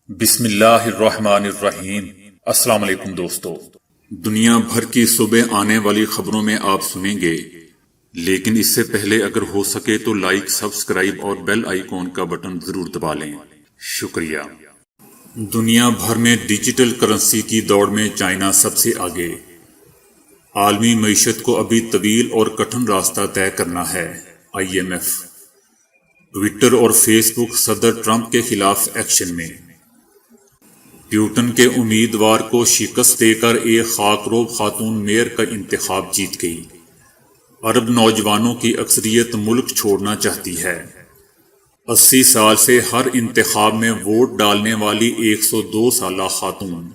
بسم اللہ الرحمن الرحیم۔ السلام علیکم دوستو، دنیا بھر کی صبح آنے والی خبروں میں آپ سنیں گے، لیکن اس سے پہلے اگر ہو سکے تو لائک، سبسکرائب اور بیل آئیکن کا بٹن ضرور دبا لیں۔ شکریہ۔ دنیا بھر میں ڈیجیٹل کرنسی کی دوڑ میں چائنا سب سے آگے۔ عالمی معیشت کو ابھی طویل اور کٹھن راستہ طے کرنا ہے۔ IMF۔ ٹویٹر اور فیس بک صدر ٹرمپ کے خلاف ایکشن میں۔ پیوٹن کے امیدوار کو شکست دے کر ایک خاکروب خاتون میئر کا انتخاب جیت گئی۔ عرب نوجوانوں کی اکثریت ملک چھوڑنا چاہتی ہے۔ 80 سال سے ہر انتخاب میں ووٹ ڈالنے والی 102 سالہ خاتون۔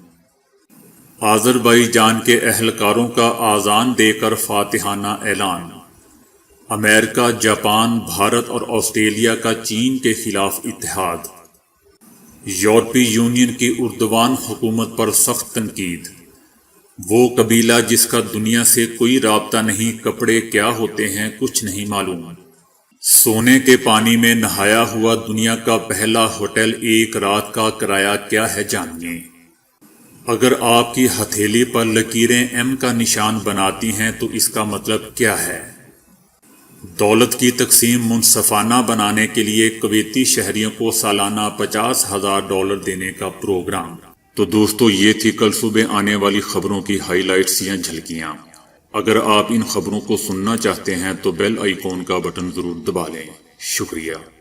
آذربائیجان کے اہلکاروں کا آذان دے کر فاتحانہ اعلان۔ امریکہ، جاپان، بھارت اور آسٹریلیا کا چین کے خلاف اتحاد۔ یورپی یونین کی اردوان حکومت پر سخت تنقید۔ وہ قبیلہ جس کا دنیا سے کوئی رابطہ نہیں، کپڑے کیا ہوتے ہیں کچھ نہیں معلوم۔ سونے کے پانی میں نہایا ہوا دنیا کا پہلا ہوٹل، ایک رات کا کرایہ کیا ہے جانیے۔ اگر آپ کی ہتھیلی پر لکیریں M کا نشان بناتی ہیں تو اس کا مطلب کیا ہے؟ دولت کی تقسیم منصفانہ بنانے کے لیے کویتی شہریوں کو سالانہ $50,000 دینے کا پروگرام۔ تو دوستو، یہ تھی کل صبح آنے والی خبروں کی ہائی لائٹس یا جھلکیاں۔ اگر آپ ان خبروں کو سننا چاہتے ہیں تو بیل آئیکن کا بٹن ضرور دبا لیں۔ شکریہ۔